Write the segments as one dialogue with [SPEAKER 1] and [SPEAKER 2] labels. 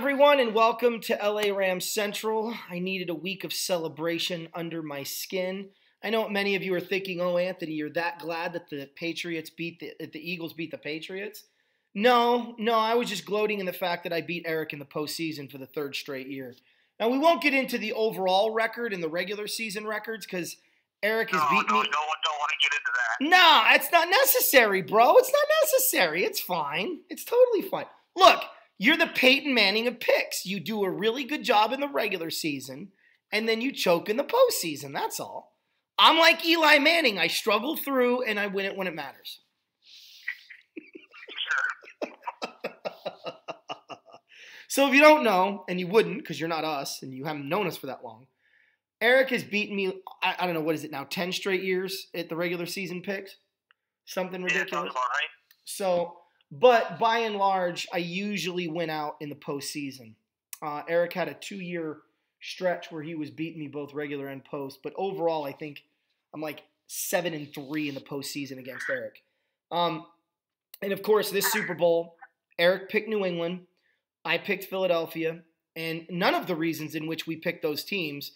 [SPEAKER 1] everyone, and welcome to LA Rams Central. I needed a week of celebration under my skin. I know many of you are thinking, oh, Anthony, you're that glad that the Eagles beat the Patriots. No, I was just gloating in the fact that I beat Eric in the postseason for the third straight year. Now, we won't get into the overall record and the regular season records because Eric has beat me.
[SPEAKER 2] Don't want to get into that.
[SPEAKER 1] No, it's not necessary, bro. It's not necessary. It's fine. It's totally fine. Look, you're the Peyton Manning of picks. You do a really good job in the regular season, and then you choke in the postseason. That's all. I'm like Eli Manning. I struggle through, and I win it when it matters. So if you don't know, and you wouldn't because you're not us, and you haven't known us for that long, Eric has beaten me, I don't know, what is it now, 10 straight years at the regular season picks? Something ridiculous.
[SPEAKER 2] Yeah, sounds about right.
[SPEAKER 1] So, but by and large, I usually win out in the postseason. Eric had a 2-year stretch where he was beating me both regular and post, but overall, I think I'm like 7-3 in the postseason against Eric. And of course, this Super Bowl, Eric picked New England, I picked Philadelphia, and none of the reasons in which we picked those teams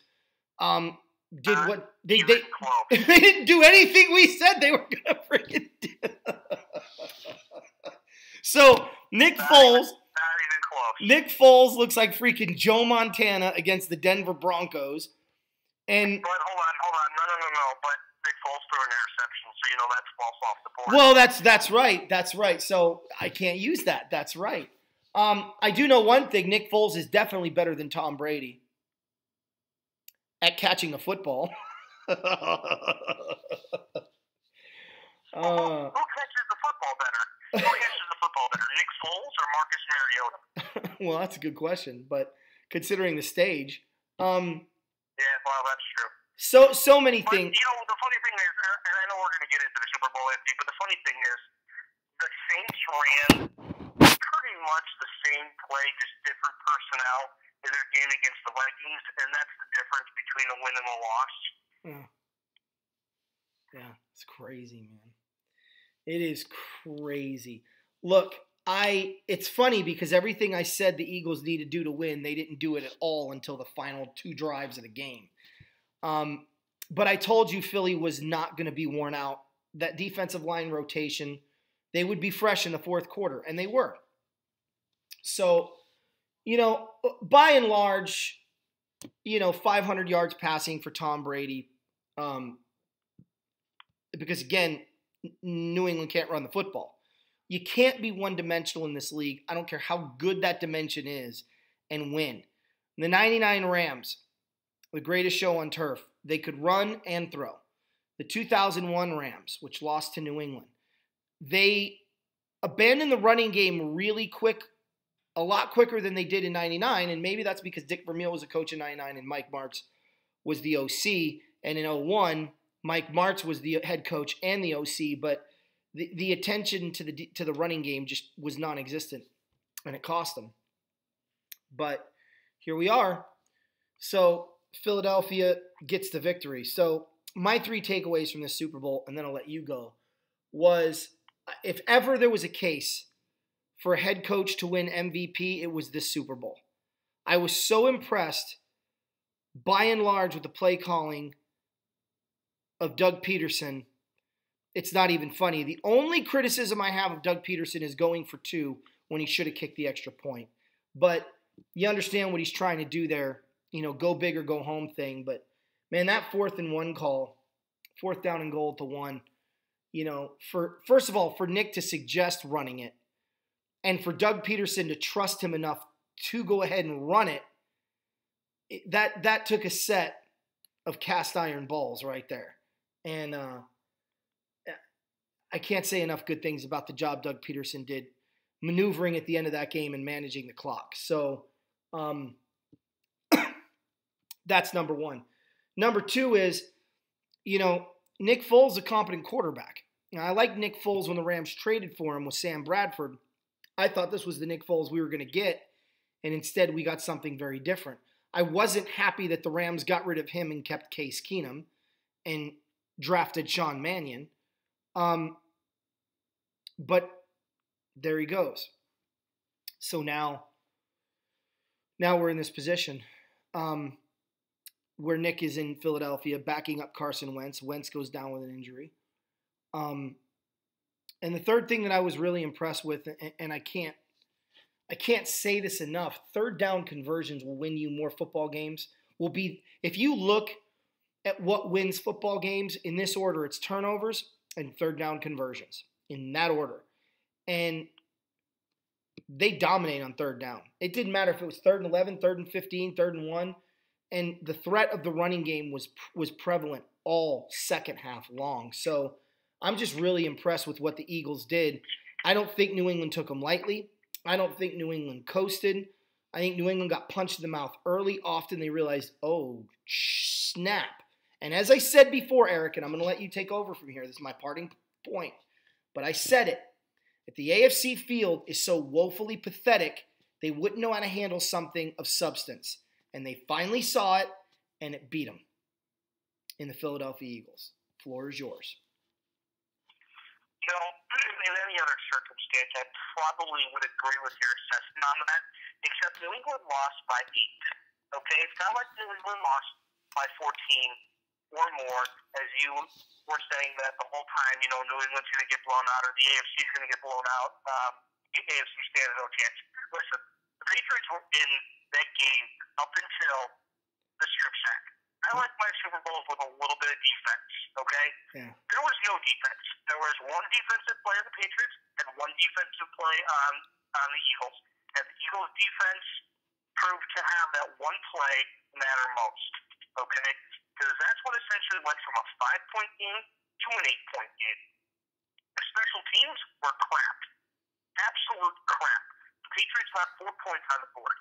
[SPEAKER 1] did what they didn't do anything we said they were gonna freaking do. So Nick Foles looks like freaking Joe Montana against the Denver Broncos. And
[SPEAKER 2] but hold on, no. But Nick Foles threw an interception, so you know that's false off the board.
[SPEAKER 1] Well, that's right. So I can't use that. That's right. I do know one thing. Nick Foles is definitely better than Tom Brady at catching a football.
[SPEAKER 2] Who catches the football better? Nick Foles or Marcus Mariota?
[SPEAKER 1] Well, that's a good question, but considering the stage,
[SPEAKER 2] yeah, well, that's true.
[SPEAKER 1] So many things.
[SPEAKER 2] You know, the funny thing is, and I know we're going to get into the Super Bowl empty, but the funny thing is, the Saints ran pretty much the same play, just different personnel in their game against the Vikings, and that's the difference between a win and a loss.
[SPEAKER 1] Yeah, it's crazy, man. It is crazy. Look, it's funny because everything I said the Eagles need to do to win, they didn't do it at all until the final 2 drives of the game. But I told you Philly was not going to be worn out. That defensive line rotation, they would be fresh in the fourth quarter, and they were. So, you know, by and large, 500 yards passing for Tom Brady. Because, again, New England can't run the football. You can't be one-dimensional in this league. I don't care how good that dimension is, and win. The 99 Rams, the greatest show on turf, they could run and throw. The 2001 Rams, which lost to New England, they abandoned the running game really quick, a lot quicker than they did in 99, and maybe that's because Dick Vermeil was a coach in 99 and Mike Martz was the OC, and in 01, Mike Martz was the head coach and the OC, but the attention to the running game just was non-existent, and it cost them. But here we are. So Philadelphia gets the victory. So my 3 takeaways from this Super Bowl, and then I'll let you go, was if ever there was a case for a head coach to win MVP, it was this Super Bowl. I was so impressed, by and large, with the play calling of Doug Peterson. It's not even funny. The only criticism I have of Doug Peterson is going for 2 when he should have kicked the extra point. But you understand what he's trying to do there, go big or go home thing. But, man, that 4th and 1 call, 4th down and goal to 1, first of all, for Nick to suggest running it, and for Doug Peterson to trust him enough to go ahead and run it, that took a set of cast iron balls right there. And I can't say enough good things about the job Doug Peterson did maneuvering at the end of that game and managing the clock. So that's number 1. Number 2 is, Nick Foles is a competent quarterback. I like Nick Foles when the Rams traded for him with Sam Bradford. I thought this was the Nick Foles we were going to get, and instead we got something very different. I wasn't happy that the Rams got rid of him and kept Case Keenum and drafted Sean Mannion. But there he goes. So now now we're in this position where Nick is in Philadelphia backing up Carson Wentz. Wentz goes down with an injury. And the third thing that I was really impressed with, and I can't say this enough, third down conversions will win you more football games. If you look at what wins football games in this order, it's turnovers and third down conversions in that order. And they dominate on third down. It didn't matter if it was 3rd and 11, 3rd and 15, 3rd and 1. And the threat of the running game was prevalent all second half long. So I'm just really impressed with what the Eagles did. I don't think New England took them lightly. I don't think New England coasted. I think New England got punched in the mouth early. Often they realized, oh, snap. And as I said before, Eric, and I'm going to let you take over from here. This is my parting point. But I said it. If the AFC field is so woefully pathetic, they wouldn't know how to handle something of substance. And they finally saw it, and it beat them in the Philadelphia Eagles. Floor is yours.
[SPEAKER 2] In any other circumstance, I probably would agree with your assessment on that, except New England lost by 8. Okay? It's not like New England lost by 14 or more, as you were saying that the whole time, New England's going to get blown out or the AFC is going to get blown out. AFC stands no chance. Listen, the Patriots were in that game up until the strip sack. I like my Super Bowls with a little bit of defense, okay?
[SPEAKER 1] Yeah.
[SPEAKER 2] There was no defense. There was one defensive play on the Patriots and one defensive play on the Eagles. And the Eagles' defense proved to have that one play matter most, okay? Because that's what essentially went from a 5-point game to an 8-point game. The special teams were crap. Absolute crap. The Patriots left 4 points on the board.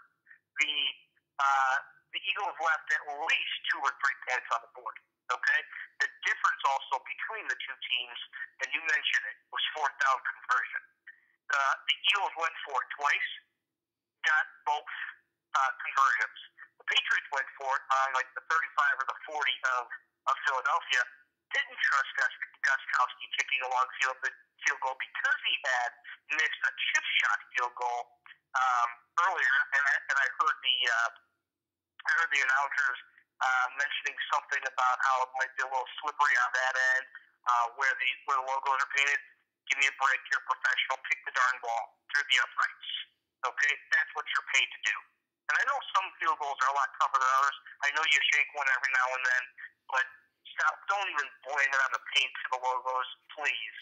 [SPEAKER 2] The Eagles left at least 2 or 3 points on the board. Okay? The difference also between the two teams, and you mentioned it, was 4th down conversion. The Eagles went for it twice, got both conversions. The Patriots went for it on like the 35 or the 40 of Philadelphia. Didn't trust Gostkowski kicking a long field goal because he had missed a chip shot field goal earlier, and I heard the announcers mentioning something about how it might be a little slippery on that end, where the logos are painted. Give me a break, you're a professional. Kick the darn ball through the uprights. Okay, that's what you're paid to do. And I know some field goals are a lot tougher than others. I know you shake one every now and then, but stop! Don't even blame it on the paint to the logos, please.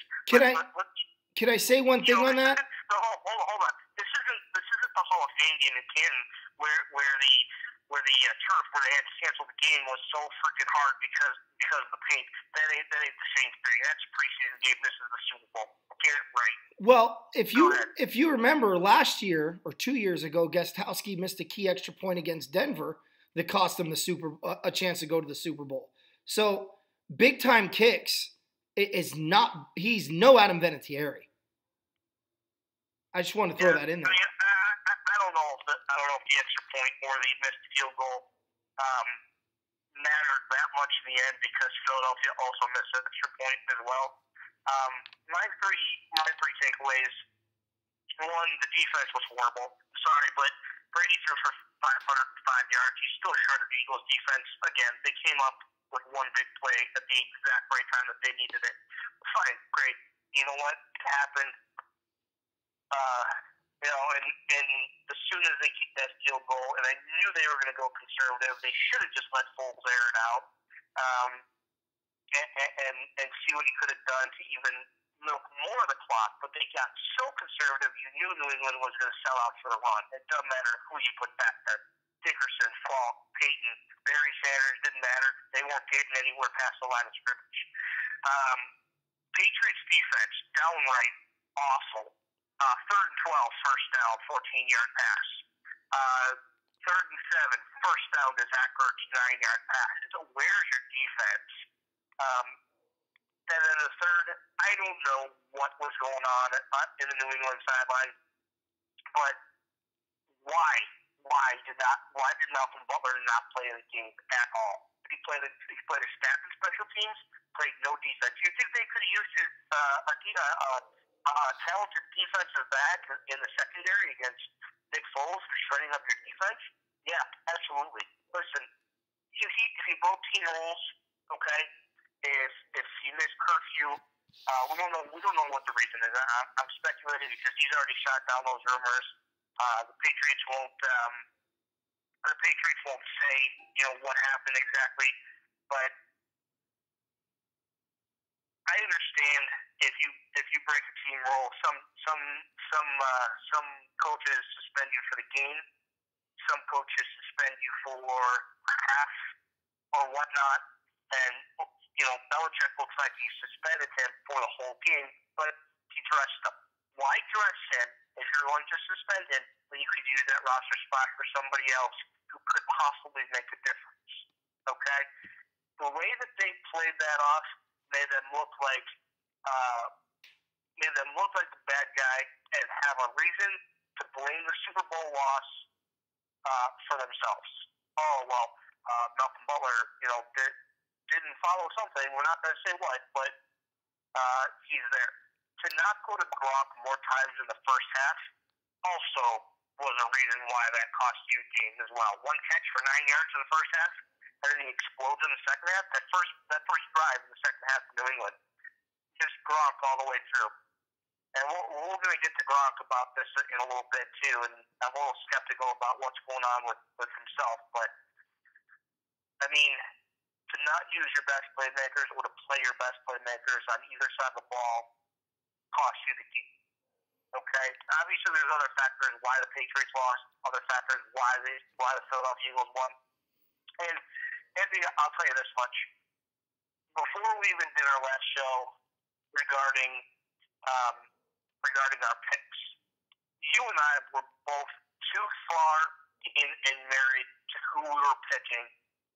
[SPEAKER 1] Can I say one thing on that?
[SPEAKER 2] No, hold on. This isn't the Hall of Fame game in Canton where the turf where they had to cancel the game was so freaking hard because of the paint. That ain't the same thing. That's a preseason game. This is the Super Bowl. Get it right.
[SPEAKER 1] Well, if you remember last year or 2 years ago, Gostkowski missed a key extra point against Denver that cost them a chance to go to the Super Bowl. So big time kicks is not. He's no Adam Vinatieri. I just want to throw that in there.
[SPEAKER 2] I don't know if the extra point or the missed field goal mattered that much in the end because Philadelphia also missed an extra point as well. My three takeaways. One, the defense was horrible. Sorry, but Brady threw for 505 yards. He's still short of the Eagles' defense. Again, they came up with one big play at the exact right time that they needed it. Fine, great. You know what? It happened. And as soon as they kicked that field goal, and I knew they were going to go conservative, they should have just let Foles air it out and see what he could have done to even milk more of the clock. But they got so conservative, you knew New England was going to sell out for the run. It doesn't matter who you put back there. Dickerson, Falk, Peyton, Barry Sanders, didn't matter. They weren't getting anywhere past the line of scrimmage. Patriots defense, downright awful. 3rd and 12, first down, 14-yard pass. 3rd and 7, first down to Zach Ertz, 9-yard pass. So where's your defense? And then the third, I don't know what was going on in the New England sideline, but why did Malcolm Butler not play the game at all? He played a snap in special teams, played no defense. You think they could have used his talented defensive back in the secondary against Nick Foles for shredding up your defense? Absolutely. Listen, if he broke team rules, okay, if he missed curfew, we don't know what the reason is. I'm speculating because he's already shot down those rumors. The Patriots won't say what happened exactly, but I understand if you break a team rule, some coaches suspend you for the game, some coaches suspend you for half or whatnot, and Belichick looks like he suspended him for the whole game, but he dressed him. Why dress him if you're going to suspend him when you could use that roster spot for somebody else who could possibly make a difference? Okay, the way that they played that off made them look like the bad guy and have a reason to blame the Super Bowl loss for themselves. Oh well, Malcolm Butler, didn't follow something. We're not going to say what, but he's there. To not go to Gronk more times in the first half also was a reason why that cost you a game as well. One catch for 9 yards in the first half, and then he explodes in the second half. That first drive in the second half of New England, just Gronk all the way through. And we're going to get to Gronk about this in a little bit too, and I'm a little skeptical about what's going on with himself. But I mean, to not use your best playmakers or to play your best playmakers on either side of the ball costs you the game. Okay? Obviously, there's other factors why the Patriots lost, other factors why the Philadelphia Eagles won. And Anthony, I'll tell you this much: before we even did our last show regarding our picks, you and I were both too far in married to who we were picking.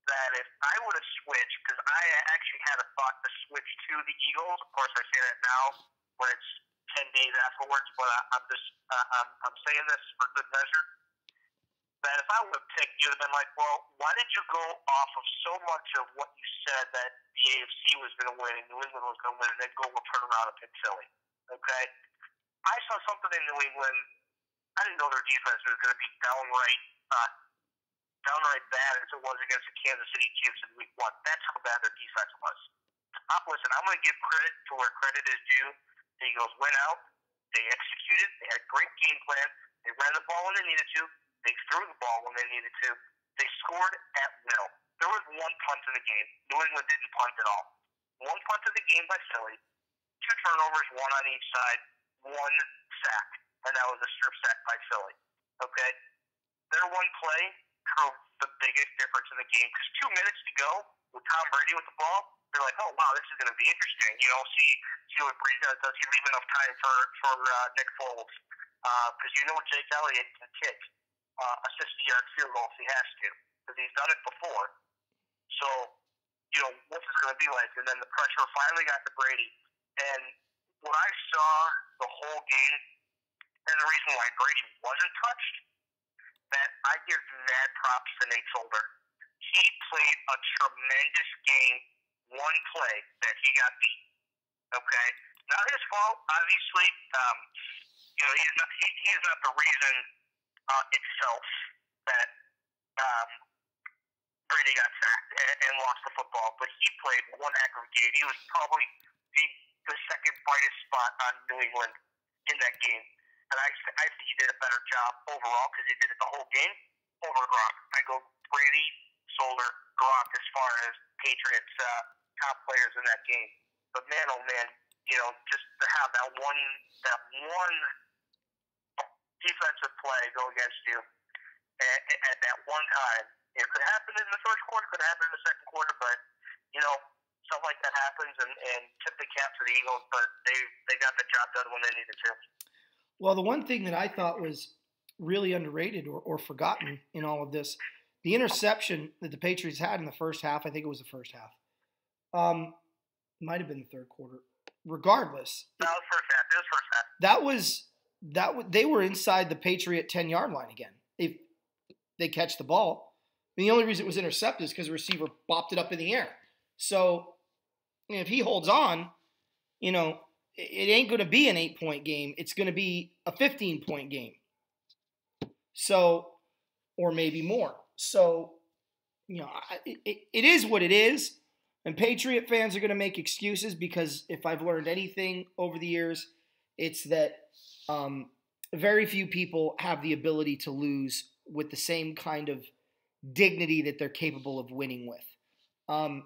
[SPEAKER 2] That if I would have switched, because I actually had a thought to switch to the Eagles. Of course, I say that now when it's 10 days afterwards, but I'm saying this for good measure. That if I would have picked, you'd have been like, well, why did you go off of so much of what you said that the AFC was going to win and New England was going to win, and then go turn around and pick Philly? Okay, I saw something in New England. I didn't know their defense was going to be downright bad as it was against the Kansas City Chiefs in Week 1. That's how bad their defense was. Listen, I'm going to give credit to where credit is due. The Eagles went out. They executed. They had a great game plan. They ran the ball when they needed to. They threw the ball when they needed to. They scored at will. There was one punt in the game. New England didn't punt at all. One punt in the game by Philly. 2 turnovers, 1 on each side. 1 sack. And that was a strip sack by Philly. Okay? Their one play proved the biggest difference in the game. Because 2 minutes to go with Tom Brady with the ball, they're like, oh, wow, this is going to be interesting. See what Brady does. Does he leave enough time for Nick Foles? Because Jake Elliott can kick a 60-yard field goal if he has to. Because he's done it before. So, what's it going to be like? And then the pressure finally got to Brady. And what I saw the whole game, and the reason why Brady wasn't touched, that I give mad props to Nate Solder. He played a tremendous game, one play that he got beat. Okay? Not his fault, obviously. He's not the reason itself that Brady got sacked and lost the football, but he played one heck of a game. He was probably the second brightest spot on New England in that game. And I think he did a better job overall because he did it the whole game over Gronk. I go Brady, Solder, Gronk as far as Patriots top players in that game. But man, oh man, just to have that one defensive play go against you at that one time. It could happen in the first quarter, could happen in the second quarter, but stuff like that happens, and tip the cap to the Eagles, but they got the job done when they needed to.
[SPEAKER 1] Well, the one thing that I thought was really underrated or forgotten in all of this, the interception that the Patriots had in the first half, I think it was the first half. Might have been the third quarter. Regardless.
[SPEAKER 2] No, it was first half. It was first half.
[SPEAKER 1] They were inside the Patriot 10-yard line again. If they catch the ball. The only reason it was intercepted is because the receiver bopped it up in the air. So if he holds on, it ain't going to be an 8-point game. It's going to be a 15-point game. So, or maybe more. So, it is what it is. And Patriot fans are going to make excuses because if I've learned anything over the years, it's that very few people have the ability to lose with the same kind of dignity that they're capable of winning with. I'm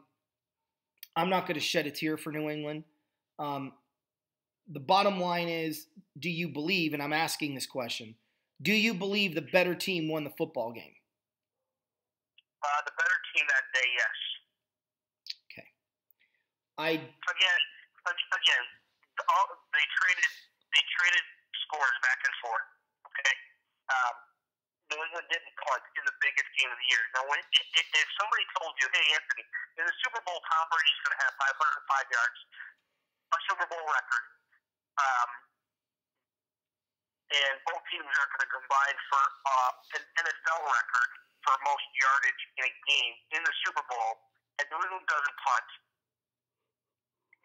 [SPEAKER 1] not going to shed a tear for New England. The bottom line is, do you believe, and I'm asking this question, do you believe the better team won the football game?
[SPEAKER 2] The better team that day, yes.
[SPEAKER 1] Okay.
[SPEAKER 2] Again, they traded scores back and forth. Okay. New England didn't punt in the biggest game of the year. Now, if somebody told you, hey, Anthony, in the Super Bowl, Tom Brady's going to have 505 yards, a Super Bowl record, and both teams are going to combine for an NFL record for most yardage in a game in the Super Bowl, and New England doesn't punt,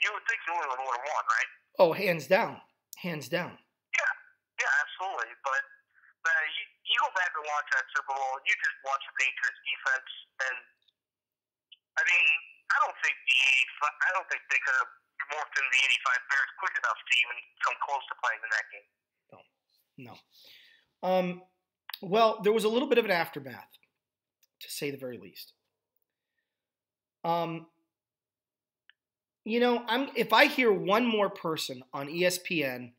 [SPEAKER 2] you would think New England would have won, right?
[SPEAKER 1] Oh, hands down. Hands down.
[SPEAKER 2] Yeah, absolutely. But you go back and watch that Super Bowl, and you just watch the Patriots defense, and I mean, I don't think they could have morphed into the 85 Bears quick enough to even come close to playing in that game.
[SPEAKER 1] No. Well, there was a little bit of an aftermath, to say the very least. If I hear one more person on ESPN,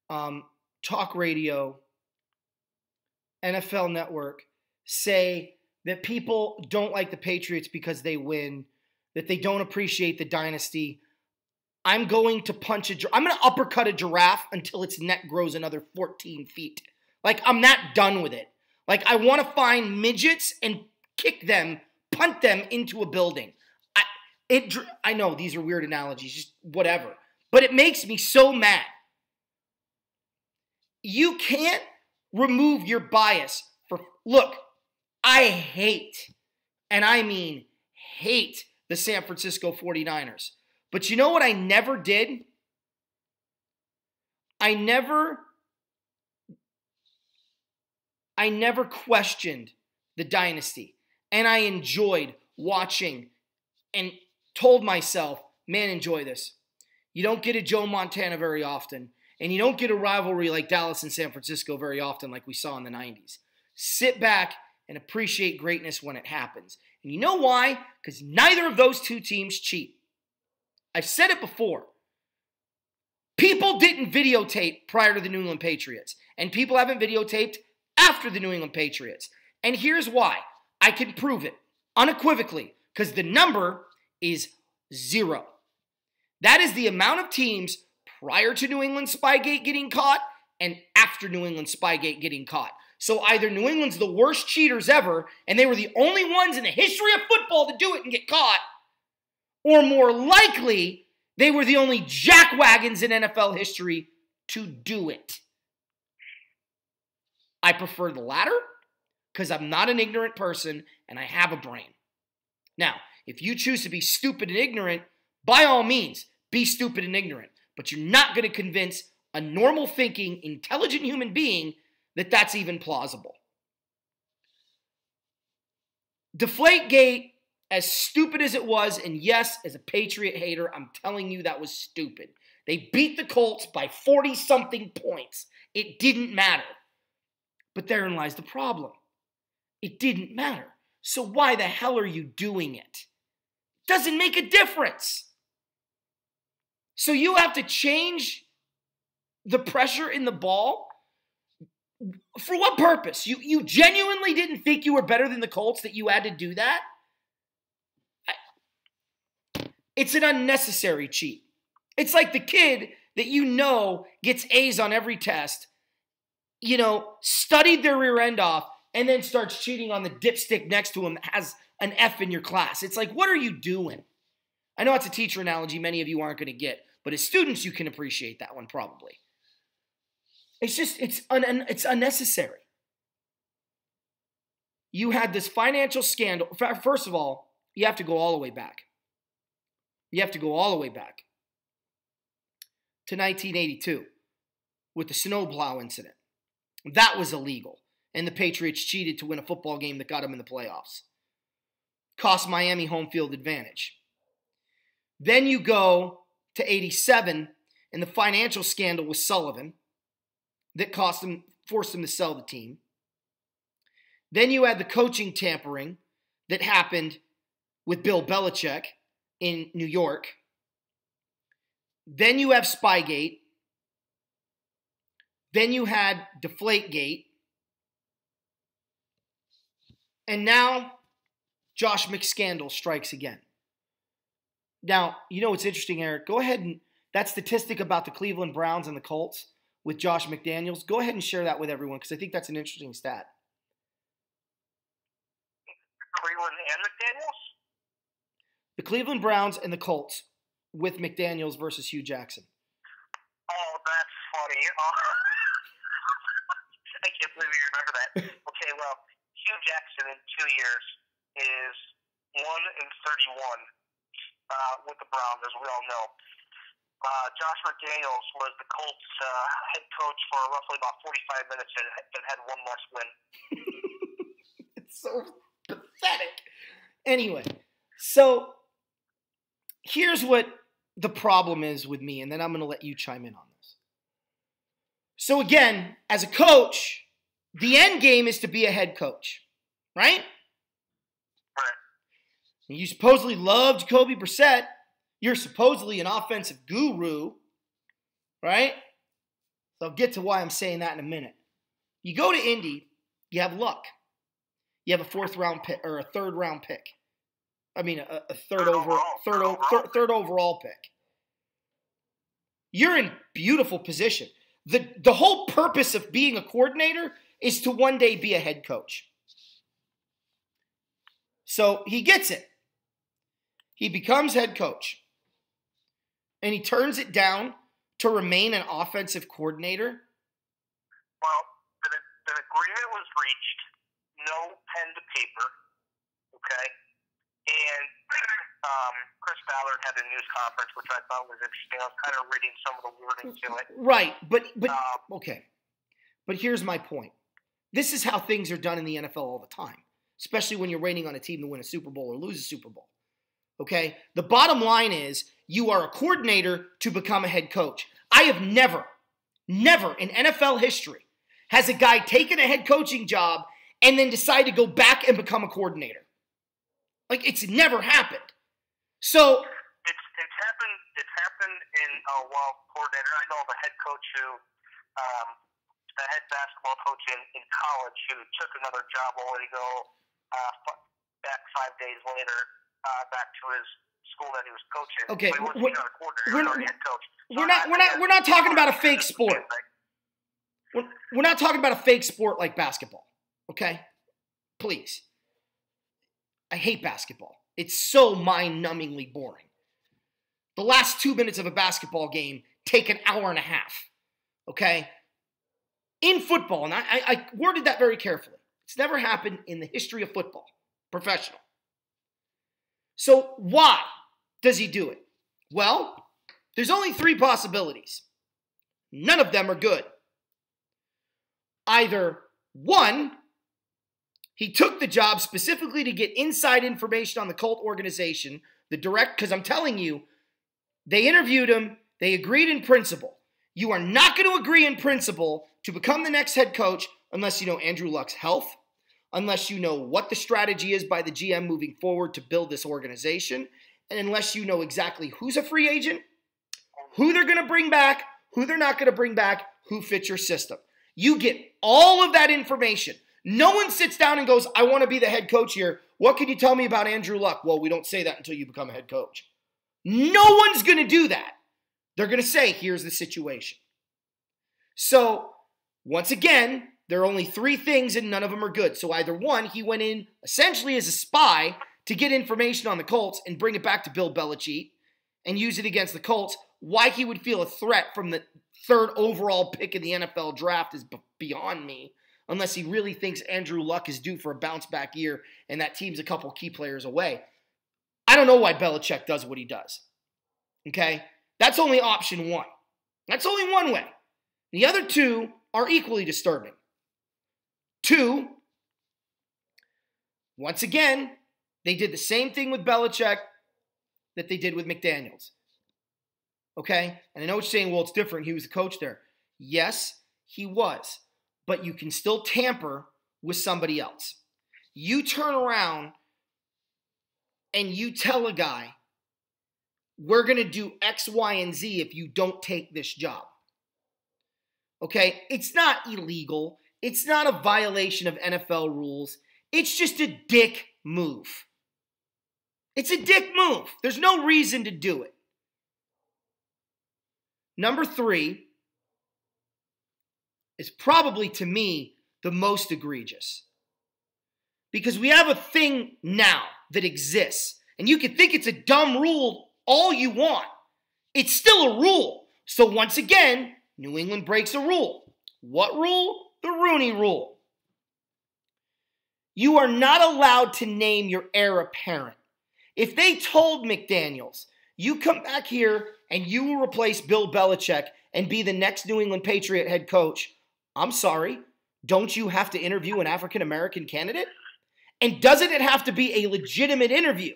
[SPEAKER 1] talk radio, NFL Network say that people don't like the Patriots because they win, that they don't appreciate the dynasty, I'm going to I'm going to uppercut a giraffe until its neck grows another 14 feet. Like, I'm not done with it. Like, I want to find midgets and kick them, punt them into a building. I know these are weird analogies, just whatever. But it makes me so mad. You can't remove your bias look, I hate, and I mean hate, the San Francisco 49ers. But you know what I never did? I never questioned the dynasty. And I enjoyed watching and told myself, man, enjoy this. You don't get a Joe Montana very often. And you don't get a rivalry like Dallas and San Francisco very often like we saw in the 90s. Sit back and appreciate greatness when it happens. And you know why? Because neither of those two teams cheat. I've said it before. People didn't videotape prior to the New England Patriots. And people haven't videotaped after the New England Patriots. And here's why. I can prove it unequivocally. Because the number is 0. That is the amount of teams prior to New England Spygate getting caught and after New England Spygate getting caught. So either New England's the worst cheaters ever, and they were the only ones in the history of football to do it and get caught, or more likely, they were the only jackwagons in NFL history to do it. I prefer the latter because I'm not an ignorant person and I have a brain. Now, if you choose to be stupid and ignorant, by all means, be stupid and ignorant. But you're not going to convince a normal thinking, intelligent human being that that's even plausible. Deflategate, as stupid as it was, and yes, as a Patriot hater, I'm telling you that was stupid. They beat the Colts by 40-something points. It didn't matter. But therein lies the problem. It didn't matter. So why the hell are you doing it? Doesn't make a difference. So you have to change the pressure in the ball? For what purpose? You genuinely didn't think you were better than the Colts that you had to do that? It's an unnecessary cheat. It's like the kid that you know gets A's on every test, studied their rear end off, and then starts cheating on the dipstick next to him that has an F in your class. It's like, what are you doing? I know it's a teacher analogy many of you aren't going to get, but as students, you can appreciate that one probably. It's unnecessary. You had this financial scandal. First of all, you have to go all the way back. You have to go all the way back to 1982 with the snowplow incident. That was illegal. and the Patriots cheated to win a football game that got them in the playoffs. Cost Miami home field advantage. Then you go to 87 and the financial scandal with Sullivan that forced him to sell the team. Then you had the coaching tampering that happened with Bill Belichick in New York. Then you have Spygate. Then you had Deflategate. And now Josh McScandal strikes again. Now, you know what's interesting, Eric? Go ahead and that statistic about the Cleveland Browns and the Colts with Josh McDaniels, go ahead and share that with everyone because I think that's an interesting stat.
[SPEAKER 2] Cleveland and McDaniels?
[SPEAKER 1] The Cleveland Browns and the Colts with McDaniels versus Hugh Jackson.
[SPEAKER 2] Oh, that's funny. I can't believe you remember that. Okay, well, Hugh Jackson in 2 years is 1-31 with the Browns, as we all know. Josh McDaniels was the Colts head coach for roughly about 45 minutes and had one less win.
[SPEAKER 1] It's so pathetic. Anyway, so here's what the problem is with me, and then I'm going to let you chime in on this. So again, as a coach, the end game is to be a head coach, right?
[SPEAKER 2] Right.
[SPEAKER 1] And you supposedly love Jacoby Brissett. You're supposedly an offensive guru, right? So I'll get to why I'm saying that in a minute. You go to Indy, you have luck. You have a fourth-round pick or a third-round pick. I mean, a third overall pick. You're in beautiful position. The whole purpose of being a coordinator is to one day be a head coach. So he gets it. He becomes head coach. And he turns it down to remain an offensive coordinator?
[SPEAKER 2] Well, the agreement was reached, no pen to paper, okay? And Chris Ballard had a news conference, which I thought was interesting. I was kind of reading some of the wording to it.
[SPEAKER 1] Right, but okay. But here's my point. This is how things are done in the NFL all the time, especially when you're waiting on a team to win a Super Bowl or lose a Super Bowl. Okay? The bottom line is you are a coordinator to become a head coach. I have never in NFL history has a guy taken a head coaching job and then decide to go back and become a coordinator. Like, it's never happened. So
[SPEAKER 2] it's happened in coordinator. I know of a head coach who a head basketball coach in college who took another job only to go back 5 days later back to his school that he was coaching.
[SPEAKER 1] Okay,
[SPEAKER 2] but he wasn't a coordinator, head coach. So
[SPEAKER 1] we're not talking about a fake sport. We're not talking about a fake sport like basketball. Okay, please. I hate basketball. It's so mind-numbingly boring. The last 2 minutes of a basketball game take an hour and a half. Okay? In football, and I worded that very carefully. It's never happened in the history of football, professional. So why does he do it? Well, there's only 3 possibilities. None of them are good. Either 1, he took the job specifically to get inside information on the Colt organization, because I'm telling you, they interviewed him, they agreed in principle. You are not going to agree in principle to become the next head coach unless you know Andrew Luck's health, unless you know what the strategy is by the GM moving forward to build this organization, and unless you know exactly who's a free agent, who they're going to bring back, who they're not going to bring back, who fits your system. You get all of that information. No one sits down and goes, I want to be the head coach here. What can you tell me about Andrew Luck? Well, we don't say that until you become a head coach. No one's going to do that. They're going to say, here's the situation. So, once again, there are only 3 things and none of them are good. So either 1, he went in essentially as a spy to get information on the Colts and bring it back to Bill Belichick and use it against the Colts. Why he would feel a threat from the 3rd overall pick in the NFL draft is beyond me. Unless he really thinks Andrew Luck is due for a bounce-back year and that team's a couple key players away. I don't know why Belichick does what he does. Okay? That's only option 1. That's only one way. The other 2 are equally disturbing. Two, once again, they did the same thing with Belichick that they did with McDaniels. Okay? And I know what you're saying, well, it's different. He was the coach there. Yes, he was. But you can still tamper with somebody else. You turn around and you tell a guy, we're going to do X, Y, and Z if you don't take this job. Okay? It's not illegal. It's not a violation of NFL rules. It's just a dick move. It's a dick move. There's no reason to do it. Number 3 is probably, to me, the most egregious. Because we have a thing now that exists. And you can think it's a dumb rule all you want. It's still a rule. So once again, New England breaks a rule. What rule? The Rooney Rule. You are not allowed to name your heir apparent. If they told McDaniels, you come back here and you will replace Bill Belichick and be the next New England Patriot head coach, I'm sorry, don't you have to interview an African-American candidate? And doesn't it have to be a legitimate interview?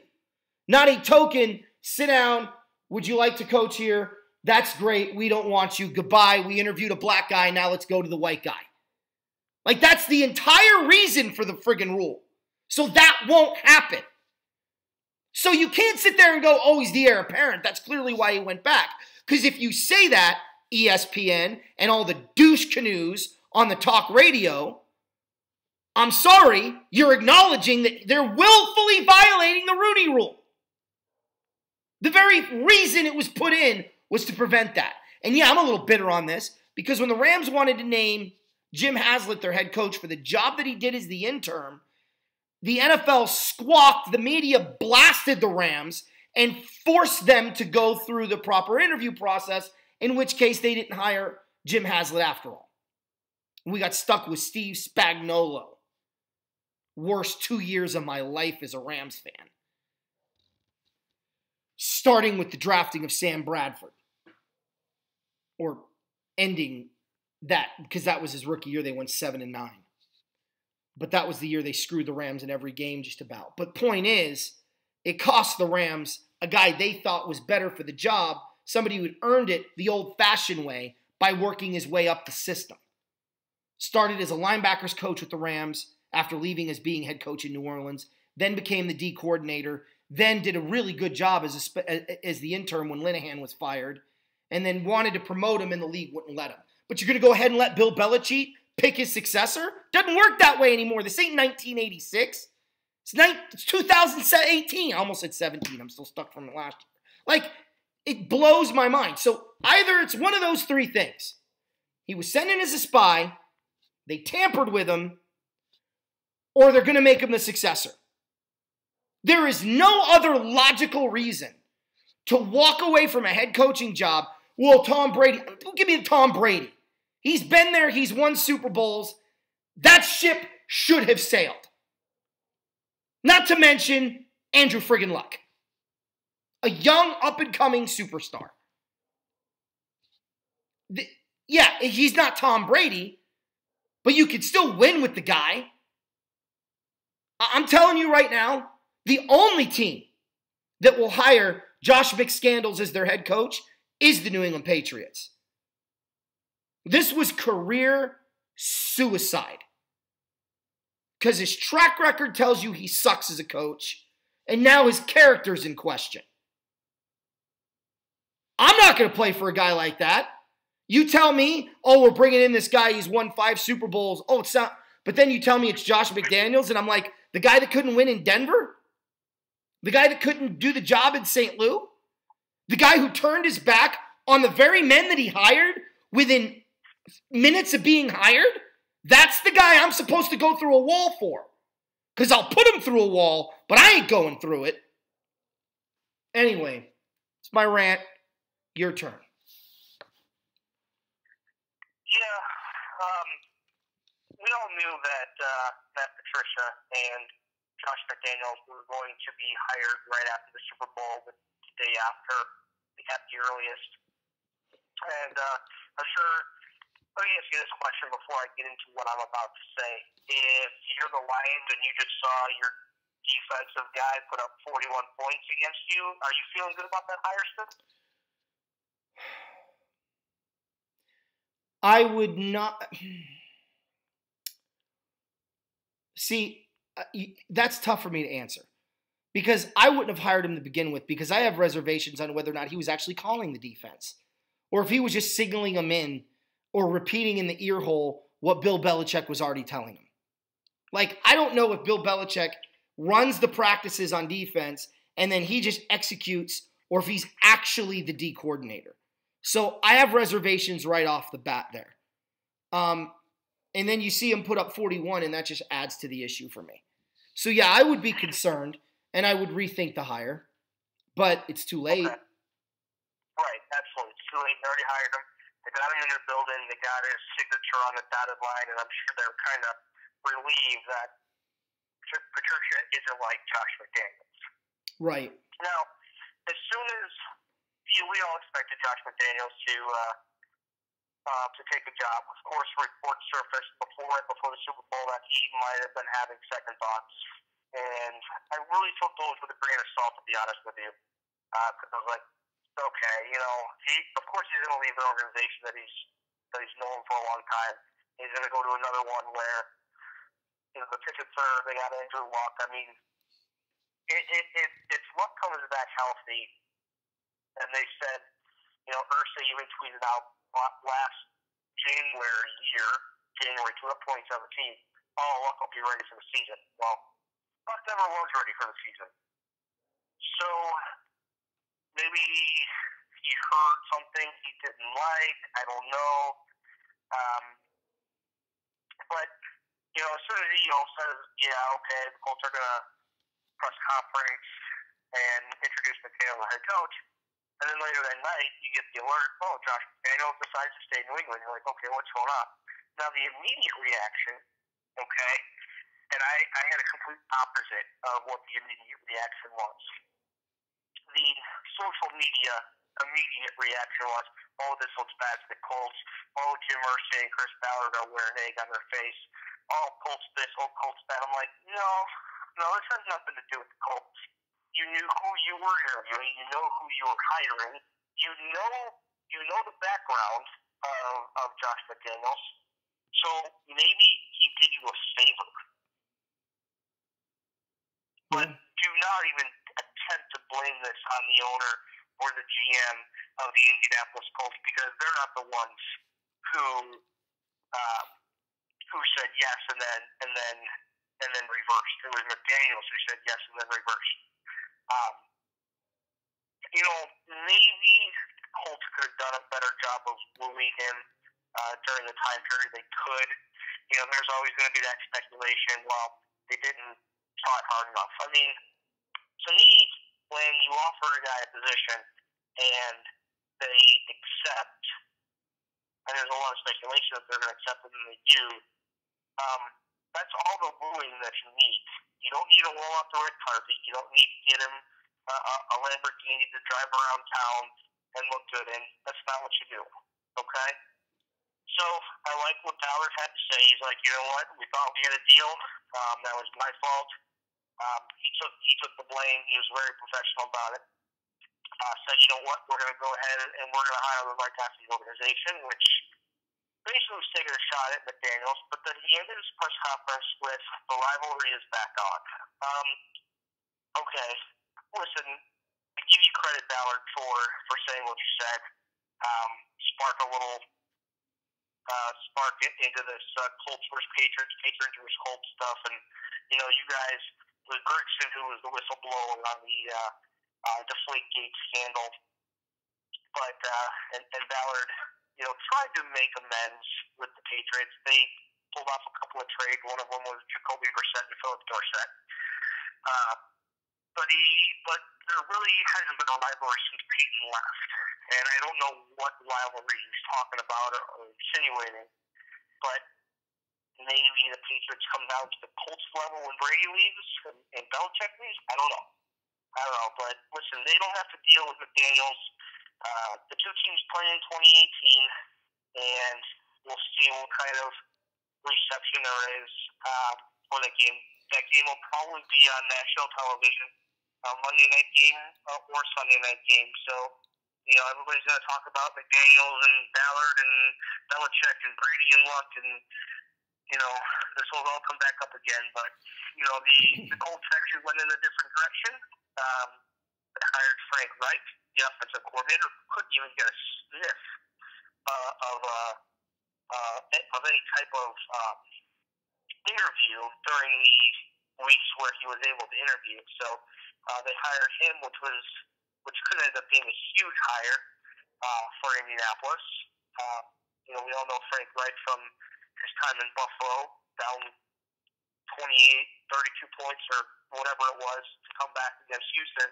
[SPEAKER 1] Not a token, sit down, would you like to coach here? That's great, we don't want you, goodbye, we interviewed a black guy, now let's go to the white guy. Like, that's the entire reason for the friggin' rule. So that won't happen. So you can't sit there and go, oh, he's the heir apparent. That's clearly why he went back. Because if you say that, ESPN and all the douche canoes on the talk radio, I'm sorry, you're acknowledging that they're willfully violating the Rooney Rule. The very reason it was put in was to prevent that. And yeah, I'm a little bitter on this because when the Rams wanted to name Jim Haslett their head coach for the job that he did as the interim, the NFL squawked, the media blasted the Rams and forced them to go through the proper interview process, in which case they didn't hire Jim Haslett after all. We got stuck with Steve Spagnuolo. Worst 2 years of my life as a Rams fan. Starting with the drafting of Sam Bradford. Or ending that, because that was his rookie year. They went 7-9. But that was the year they screwed the Rams in every game just about. But point is, it cost the Rams a guy they thought was better for the job, somebody who had earned it the old-fashioned way by working his way up the system. Started as a linebackers coach with the Rams after leaving as being head coach in New Orleans, then became the D coordinator, then did a really good job as the intern when Linehan was fired, and then wanted to promote him and the league wouldn't let him. But you're going to go ahead and let Bill Belichick pick his successor? Doesn't work that way anymore. This ain't 1986. It's 2018. I almost said 17. I'm still stuck from the last year. Like, it blows my mind. So either it's one of those three things. He was sent in as a spy, they tampered with him, or they're going to make him the successor. There is no other logical reason to walk away from a head coaching job. Well, Tom Brady, give me Tom Brady. He's been there. He's won Super Bowls. That ship should have sailed. Not to mention Andrew friggin' Luck. A young, up-and-coming superstar. Yeah, he's not Tom Brady, but you can still win with the guy. I'm telling you right now, the only team that will hire Josh McScandals as their head coach is the New England Patriots. This was career suicide. Because his track record tells you he sucks as a coach, and now his character's in question. I'm not going to play for a guy like that. You tell me, oh, we're bringing in this guy, he's won 5 Super Bowls. Oh, it's not. But then you tell me it's Josh McDaniels, and I'm like, the guy that couldn't win in Denver? The guy that couldn't do the job in St. Louis? The guy who turned his back on the very men that he hired within minutes of being hired? That's the guy I'm supposed to go through a wall for. Because I'll put him through a wall, but I ain't going through it. Anyway, it's my rant. Your turn.
[SPEAKER 2] Yeah, we all knew that Matt Patricia and Josh McDaniels were going to be hired right after the Super Bowl, the day after, at the earliest. And I'm sure Let me ask you this question before I get into what I'm about to say. If you're the Lions and you just saw your defensive guy put up 41 points against you, are you feeling good about that hire still?
[SPEAKER 1] I would not. See, that's tough for me to answer because I wouldn't have hired him to begin with because I have reservations on whether or not he was actually calling the defense or if he was just signaling them in or repeating in the ear hole what Bill Belichick was already telling him. Like, I don't know if Bill Belichick runs the practices on defense and then he just executes or if he's actually the D coordinator. So I have reservations right off the bat there. And then you see him put up 41, and that just adds to the issue for me. So, yeah, I would be concerned, and I would rethink the hire, but it's too late.
[SPEAKER 2] Okay. Right, absolutely. It's too late. They already hired him. They got him in their building. They got his signature on the dotted line, and I'm sure they're kind of relieved that Patricia isn't like Josh McDaniels.
[SPEAKER 1] Right.
[SPEAKER 2] Now, as soon as we all expected Josh McDaniels to take a job, of course, reports surfaced before the Super Bowl that he might have been having second thoughts, and I really took those with a grain of salt, to be honest with you, because I was like, okay, of course he's going to leave an organization that he's known for a long time. He's going to go to another one where the tickets they got Andrew Luck. I mean, if Luck comes back healthy, and they said, Irsay even tweeted out last January 2017, Luck will be ready for the season. Well, Luck never was ready for the season. So maybe he heard something he didn't like. I don't know. But, as soon as he says, okay, the Colts are going to press conference and introduce McDaniels as head coach, and then later that night, you get the alert, Josh McDaniels decides to stay in New England. You're like, okay, what's going on? Now, the immediate reaction, okay, and I had a complete opposite of what the immediate reaction was. The social media immediate reaction was, this looks bad to the Colts. Jim Irsay and Chris Ballard are wearing egg on their face. Colts this, Colts that. I'm like, no, this has nothing to do with the Colts. You knew who you were interviewing. You know who you were hiring. You know the background of Josh McDaniels. So maybe he did you a favor. But do not even attempt to blame this on the owner or the GM of the Indianapolis Colts because they're not the ones who said yes and then reversed. It was McDaniels who said yes and then reversed. Maybe the Colts could have done a better job of wooing him during the time period they could. There's always going to be that speculation. Well, they didn't try hard enough. I mean, to me, when you offer a guy a position and they accept, and there's a lot of speculation that they're going to accept it and they do, that's all the wooing that you need. You don't need to roll out the red carpet. You don't need to get him a Lamborghini to drive around town and look good in. That's not what you do. Okay? So I like what Ballard had to say. He's like, you know what? We thought we had a deal. That was my fault. He took the blame. He was very professional about it. Said, you know what? We're going to go ahead and we're going to hire the right guy for the organization, which basically was taking a shot at McDaniels. But then he ended his press conference with the rivalry is back on. Okay. Listen, I give you credit, Ballard, for saying what you said. Spark a little spark into this Colts versus Patriots versus Colts stuff. And, you guys, it was Bergson who was the whistleblower on the Deflategate scandal. But, and Ballard, tried to make amends with the Patriots. They pulled off a couple of trades. One of them was Jacoby Brissett and Philip Dorsett. But there really hasn't been a rivalry since Peyton left. And I don't know what rivalry he's talking about or insinuating, but maybe the Patriots come down to the Colts level when Brady leaves and Belichick leaves. I don't know. But listen, they don't have to deal with McDaniels. The two teams play in 2018, and we'll see what kind of reception there is for that game. That game will probably be on national television, Monday night game or Sunday night game. So, everybody's going to talk about McDaniels and Ballard and Belichick and Brady and Luck, and this will all come back up again. But the Colts actually went in a different direction. They hired Frank Reich, the offensive coordinator, couldn't even get a sniff of any type of interview during the weeks where he was able to interview. So they hired him, which could end up being a huge hire for Indianapolis. We all know Frank Reich from his time in Buffalo, down 28, 32 points or whatever it was to come back against Houston.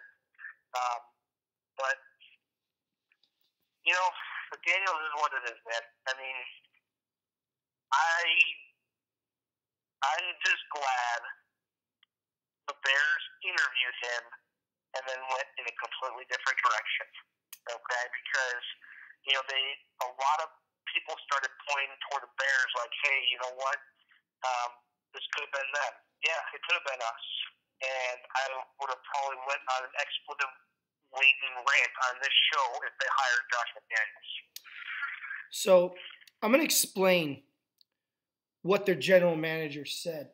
[SPEAKER 2] But McDaniels is what it is, man. I mean, I'm just glad the Bears interviewed him and then went in a completely different direction. Okay, because a lot of people started pointing toward the Bears, like, hey, you know what? This could have been them. Yeah, it could have been us. And I would have probably went on an expletive-laden rant on this show if they hired Josh McDaniels.
[SPEAKER 1] So I'm going to explain what their general manager said,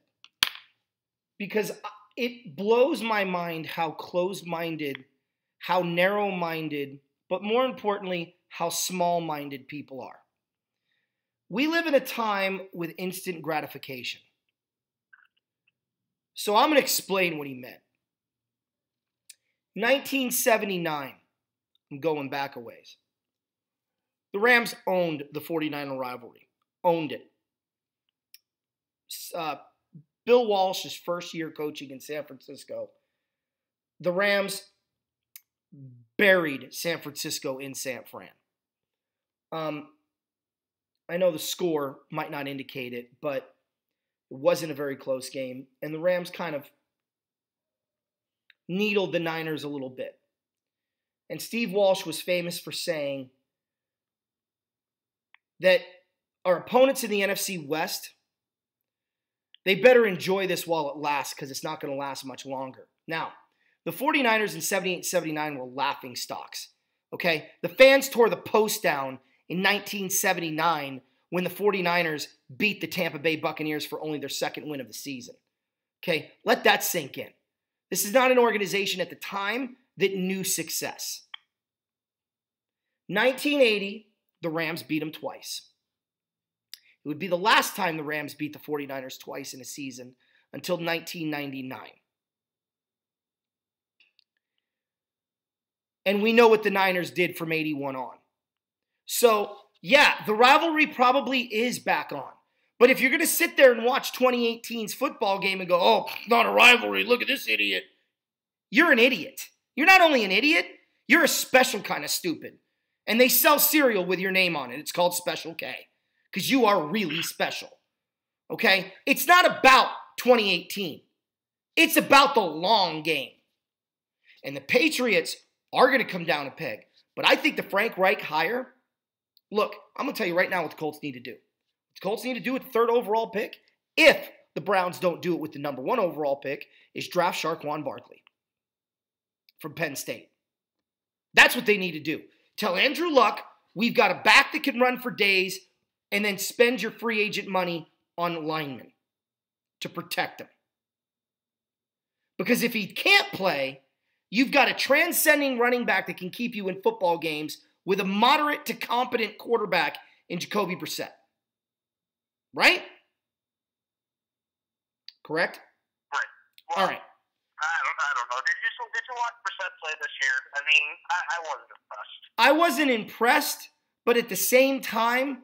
[SPEAKER 1] because it blows my mind how closed-minded, how narrow-minded, but more importantly, how small-minded people are. We live in a time with instant gratification. So I'm going to explain what he meant. 1979, I'm going back a ways. The Rams owned the 49er rivalry. Owned it. Bill Walsh's first year coaching in San Francisco, the Rams buried San Francisco in San Fran. I know the score might not indicate it, but it wasn't a very close game, and the Rams kind of needled the Niners a little bit. And Steve Walsh was famous for saying that our opponents in the NFC West, they better enjoy this while it lasts, because it's not going to last much longer. Now, the 49ers in 78-79 were laughing stocks, okay? The fans tore the post down in 1979 when the 49ers beat the Tampa Bay Buccaneers for only their second win of the season. Okay, let that sink in. This is not an organization at the time that knew success. 1980, the Rams beat them twice. It would be the last time the Rams beat the 49ers twice in a season until 1999. And we know what the Niners did from 81 on. So, yeah, the rivalry probably is back on. But if you're going to sit there and watch 2018's football game and go, oh, it's not a rivalry, look at this idiot, you're an idiot. You're not only an idiot, you're a special kind of stupid. And they sell cereal with your name on it. It's called Special K. Because you are really special. Okay? It's not about 2018. It's about the long game. And the Patriots are going to come down a peg. But I think the Frank Reich hire, look, I'm going to tell you right now what the Colts need to do. What the Colts need to do with the third overall pick, if the Browns don't do it with the number 1 overall pick, is draft Saquon Barkley from Penn State. That's what they need to do. Tell Andrew Luck, we've got a back that can run for days, and then spend your free agent money on linemen to protect him. Because if he can't play, you've got a transcending running back that can keep you in football games with a moderate to competent quarterback in Jacoby Brissett. Right? Correct?
[SPEAKER 2] Right. Well,
[SPEAKER 1] all right.
[SPEAKER 2] I don't know. Did you watch Brissett play this year? I mean, I wasn't impressed.
[SPEAKER 1] I wasn't impressed, but at the same time,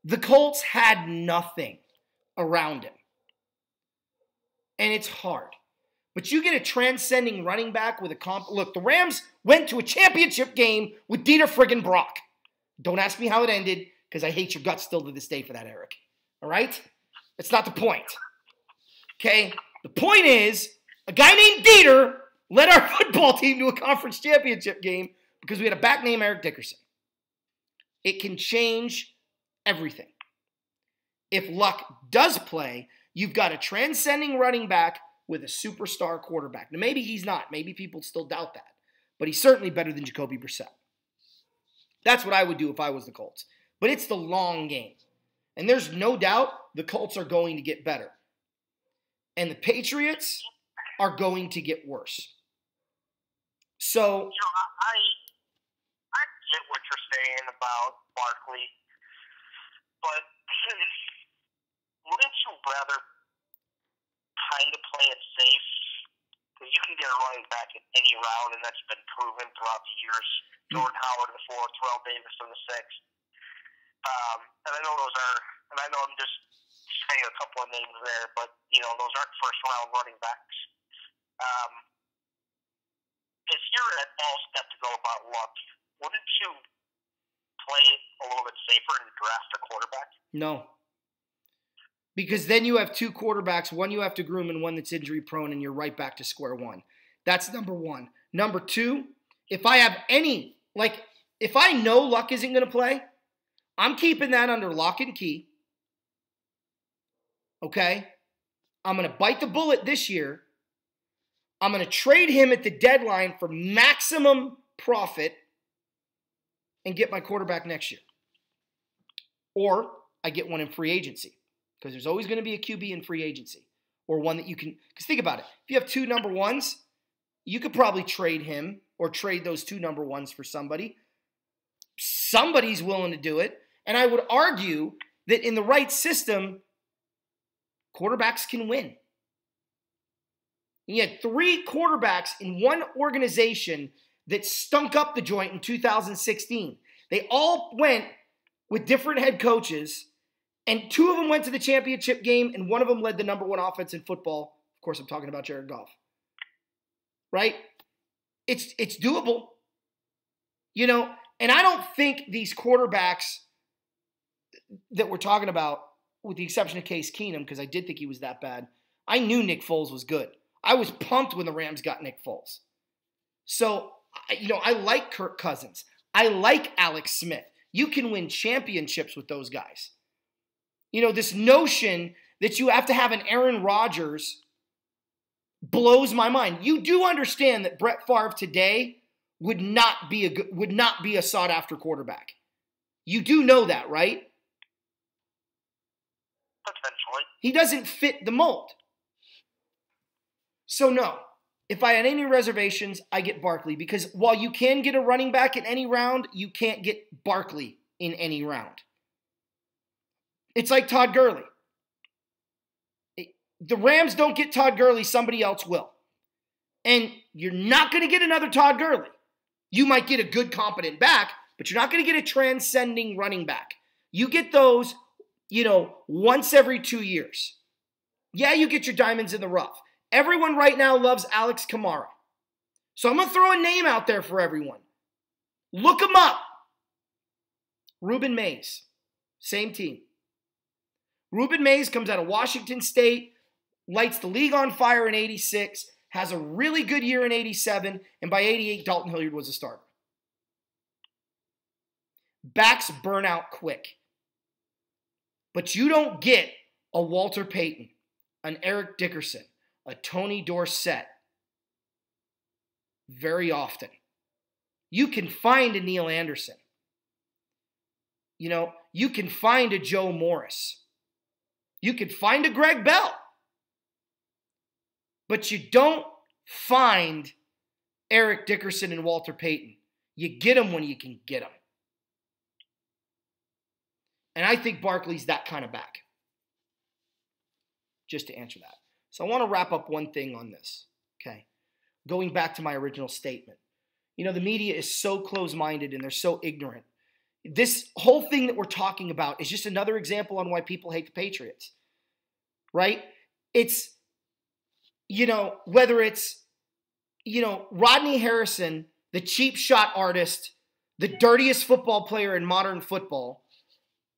[SPEAKER 1] the Colts had nothing around him. And it's hard. But you get a transcending running back with a Look, the Rams went to a championship game with Dieter friggin' Brock. Don't ask me how it ended, because I hate your guts still to this day for that, Eric. All right? That's not the point. Okay? The point is, a guy named Dieter led our football team to a conference championship game because we had a back named Eric Dickerson. It can change everything. if Luck does play, you've got a transcending running back with a superstar quarterback. Now, maybe he's not. Maybe people still doubt that. But he's certainly better than Jacoby Brissett. That's what I would do if I was the Colts. But it's the long game. And there's no doubt the Colts are going to get better. And the Patriots are going to get worse. So,
[SPEAKER 2] I get what you're saying about Barkley, but wouldn't you rather kind of play it safe? Because you can get a running back in any round, and that's been proven throughout the years. Jordan Howard in the 4th, Terrell Davis in the 6th. And I know I'm just saying a couple of names there, but, those aren't first-round running backs. If you're at all skeptical about Luck, wouldn't you play it a little bit safer and draft a quarterback?
[SPEAKER 1] No. Because then you have two quarterbacks, one you have to groom and one that's injury-prone, and you're right back to square one. That's number one. Number two, if I have if I know Luck isn't going to play, I'm keeping that under lock and key. Okay? I'm going to bite the bullet this year. I'm going to trade him at the deadline for maximum profit and get my quarterback next year. Or I get one in free agency, because there's always going to be a QB in free agency, or one that you can, because think about it. If you have two number ones, you could probably trade him or trade those two number ones for somebody. Somebody's willing to do it. And I would argue that in the right system, quarterbacks can win. And you had three quarterbacks in one organization that stunk up the joint in 2016. They all went with different head coaches, and two of them went to the championship game, and one of them led the number one offense in football. Of course, I'm talking about Jared Goff. Right? It's doable. And I don't think these quarterbacks that we're talking about, with the exception of Case Keenum, because I did think he was that bad, I knew Nick Foles was good. I was pumped when the Rams got Nick Foles. So, I like Kirk Cousins. I like Alex Smith. You can win championships with those guys. This notion that you have to have an Aaron Rodgers blows my mind. You do understand that Brett Favre today would not be a sought-after quarterback. You do know that, right?
[SPEAKER 2] Potentially.
[SPEAKER 1] He doesn't fit the mold. So no, if I had any reservations, I get Barkley, because while you can get a running back in any round, you can't get Barkley in any round. It's like Todd Gurley. The Rams don't get Todd Gurley, somebody else will. And you're not going to get another Todd Gurley. You might get a good, competent back, but you're not going to get a transcending running back. You get those, once every 2 years. Yeah, you get your diamonds in the rough. Everyone right now loves Alex Kamara. So I'm going to throw a name out there for everyone. Look him up. Ruben Mays. Same team. Ruben Mays comes out of Washington State, lights the league on fire in 86, has a really good year in 87, and by 88, Dalton Hilliard was a starter. Backs burn out quick. But you don't get a Walter Payton, an Eric Dickerson, a Tony Dorsett very often. You can find a Neil Anderson. You can find a Joe Morris. You can find a Greg Bell. But you don't find Eric Dickerson and Walter Payton. You get them when you can get them. And I think Barkley's that kind of back. Just to answer that. So I want to wrap up one thing on this, okay? Going back to my original statement. The media is so close-minded and they're so ignorant. This whole thing that we're talking about is just another example on why people hate the Patriots, right? It's, whether it's, Rodney Harrison, the cheap shot artist, the dirtiest football player in modern football,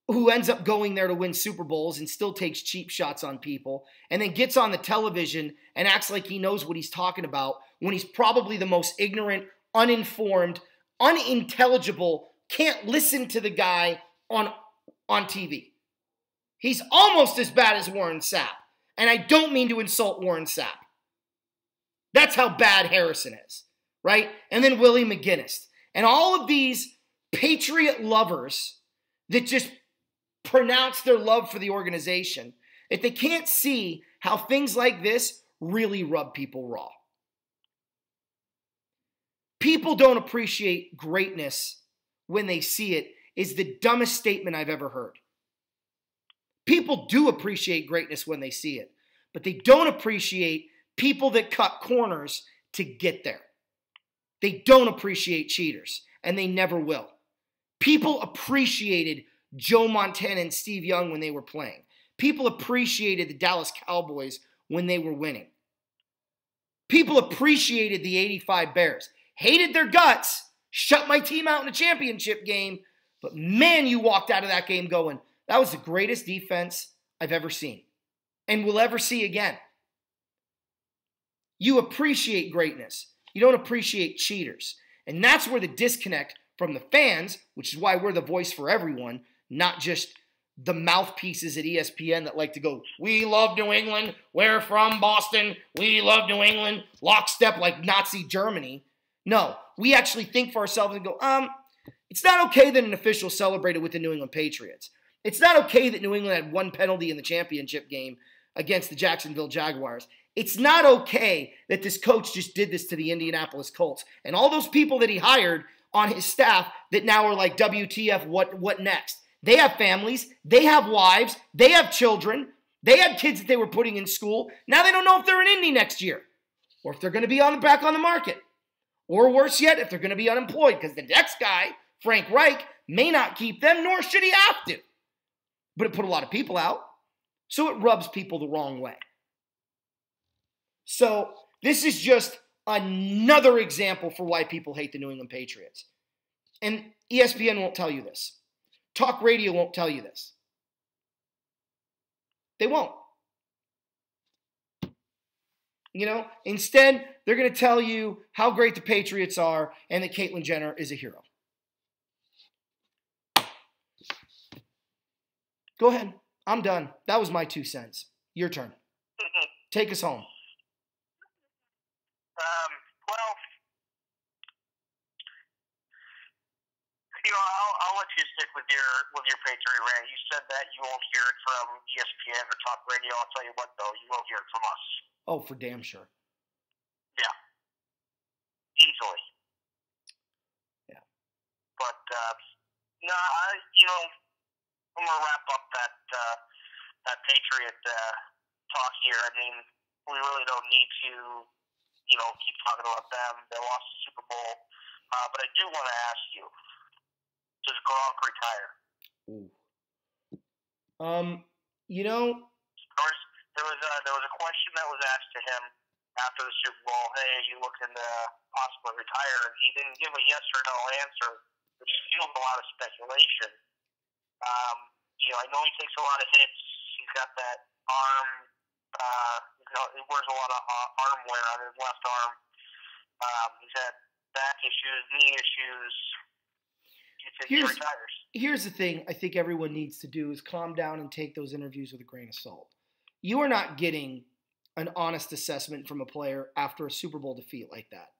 [SPEAKER 1] who ends up going there to win Super Bowls and still takes cheap shots on people, and then gets on the television and acts like he knows what he's talking about when he's probably the most ignorant, uninformed, unintelligible, can't listen to the guy on TV. He's almost as bad as Warren Sapp. And I don't mean to insult Warren Sapp. That's how bad Harrison is, right? And then Willie McGinnis. And all of these Patriot lovers that just pronounce their love for the organization, if they can't see how things like this really rub people raw. People don't appreciate greatness when they see it is the dumbest statement I've ever heard. People do appreciate greatness when they see it, but they don't appreciate people that cut corners to get there. They don't appreciate cheaters, and they never will. People appreciated Joe Montana and Steve Young when they were playing. People appreciated the Dallas Cowboys when they were winning. People appreciated the 85 Bears. Hated their guts, shut my team out in a championship game, but man, you walked out of that game going, that was the greatest defense I've ever seen and will ever see again. You appreciate greatness. You don't appreciate cheaters. And that's where the disconnect from the fans, which is why we're the voice for everyone, not just the mouthpieces at ESPN that like to go, we love New England, we're from Boston, we love New England, lockstep like Nazi Germany. No, we actually think for ourselves and go, it's not okay that an official celebrated with the New England Patriots. It's not okay that New England had one penalty in the championship game against the Jacksonville Jaguars. It's not okay that this coach just did this to the Indianapolis Colts. And all those people that he hired on his staff that now are like, WTF, what next? They have families. They have wives. They have children. They had kids that they were putting in school. Now they don't know if they're in Indy next year or if they're going to be back on the market. Or worse yet, if they're going to be unemployed because the next guy, Frank Reich, may not keep them, nor should he have to. But it put a lot of people out. So it rubs people the wrong way. So this is just another example for why people hate the New England Patriots. And ESPN won't tell you this. Talk radio won't tell you this. They won't. Instead, they're going to tell you how great the Patriots are and that Caitlyn Jenner is a hero. Go ahead. I'm done. That was my 2 cents. Your turn. Take us home.
[SPEAKER 2] I'll let you stick with your Patriot rant. You said that you won't hear it from ESPN or talk radio. I'll tell you what, though, you will hear it from us.
[SPEAKER 1] Oh, for damn sure.
[SPEAKER 2] Yeah. Easily.
[SPEAKER 1] Yeah.
[SPEAKER 2] But no, I'm gonna wrap up that Patriot talk here. I mean, we really don't need to, keep talking about them. They lost the Super Bowl, but I do want to ask you: does Gronk retire?
[SPEAKER 1] Ooh.
[SPEAKER 2] There was a question that was asked to him after the Super Bowl. Hey, are you looking to possibly retire? And he didn't give a yes or no answer, which fueled a lot of speculation. I know he takes a lot of hits. He's got that arm. He wears a lot of arm wear on his left arm. He's had back issues, knee issues. Do you think he retires?
[SPEAKER 1] Here's the thing I think everyone needs to do is calm down and take those interviews with a grain of salt. You are not getting an honest assessment from a player after a Super Bowl defeat like that.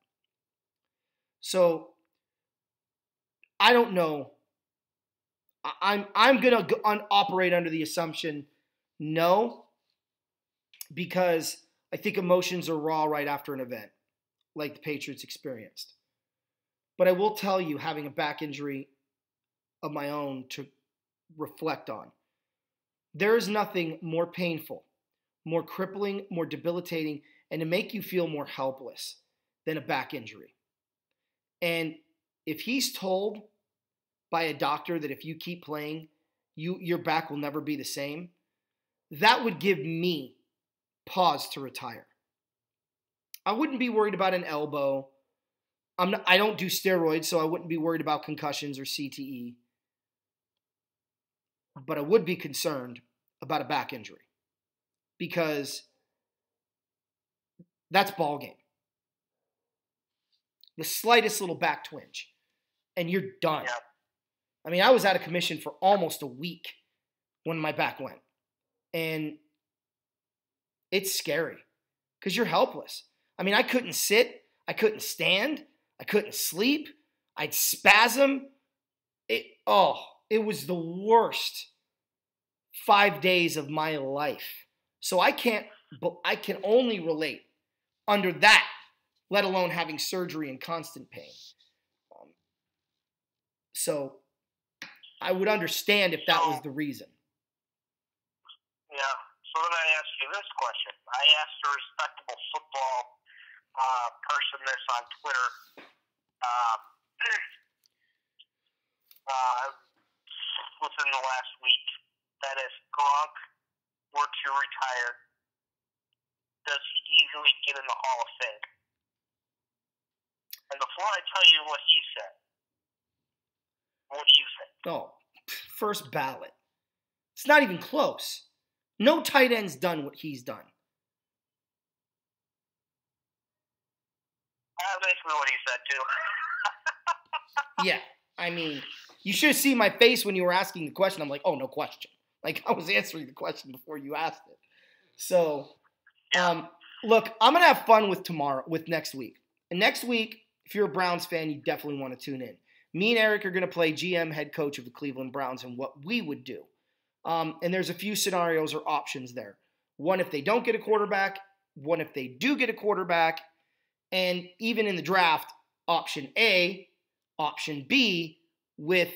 [SPEAKER 1] So, I don't know. I'm going to operate under the assumption no, because I think emotions are raw right after an event like the Patriots experienced. But I will tell you, having a back injury of my own to reflect on, there is nothing more painful, more crippling, more debilitating, and to make you feel more helpless than a back injury. And if he's told by a doctor that if you keep playing, your back will never be the same, that would give me pause to retire. I wouldn't be worried about an elbow. I don't do steroids, so I wouldn't be worried about concussions or CTE. But I would be concerned about a back injury because that's ball game. The slightest little back twinge, and you're done.
[SPEAKER 2] Yeah.
[SPEAKER 1] I mean, I was out of commission for almost a week when my back went. And it's scary because you're helpless. I mean, I couldn't sit. I couldn't stand. I couldn't sleep. I'd spasm. It was the worst 5 days of my life. So I can only relate under that, let alone having surgery and constant pain. So I would understand if that was the reason.
[SPEAKER 2] Yeah. So then I ask you this question. I asked a respectable football person this on Twitter. Within the last week, that if Gronk were to retire, does he easily get in the Hall of Fame? And before I tell you what he said, what do you think?
[SPEAKER 1] Oh, first ballot. It's not even close. No tight end's done what he's done.
[SPEAKER 2] Basically what he said, too.
[SPEAKER 1] Yeah, I mean, you should have seen my face when you were asking the question. I'm like, oh, no question. Like, I was answering the question before you asked it. So, look, I'm going to have fun with next week. And next week, if you're a Browns fan, you definitely want to tune in. Me and Eric are going to play GM head coach of the Cleveland Browns and what we would do. And there's a few scenarios or options there. One, if they don't get a quarterback. One, if they do get a quarterback. And even in the draft, option A, option B, with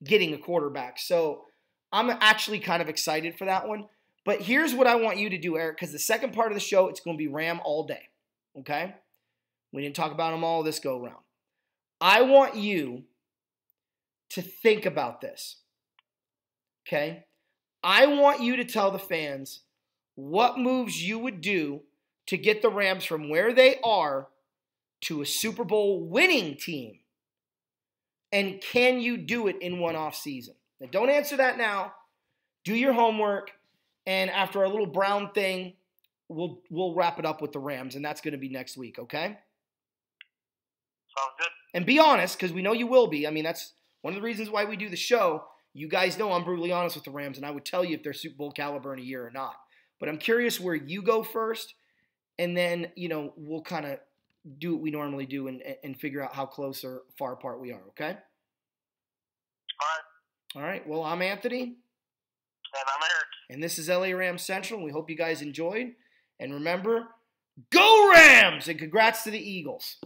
[SPEAKER 1] getting a quarterback. So I'm actually kind of excited for that one. But here's what I want you to do, Eric, because the second part of the show, it's going to be Ram all day. Okay? We didn't talk about them all this go round. I want you to think about this. Okay? I want you to tell the fans what moves you would do to get the Rams from where they are to a Super Bowl winning team. And can you do it in one off season? Now, don't answer that now. Do your homework. And after our little Brown thing, we'll wrap it up with the Rams. And that's going to be next week, okay?
[SPEAKER 2] Sounds good.
[SPEAKER 1] And be honest, because we know you will be. I mean, that's one of the reasons why we do the show. You guys know I'm brutally honest with the Rams, and I would tell you if they're Super Bowl caliber in a year or not. But I'm curious where you go first, and then, we'll kind of do what we normally do and figure out how close or far apart we are, okay? All right. Well, I'm Anthony.
[SPEAKER 2] And I'm Eric.
[SPEAKER 1] And this is LA Rams Central, and we hope you guys enjoyed. And remember, go Rams! And congrats to the Eagles.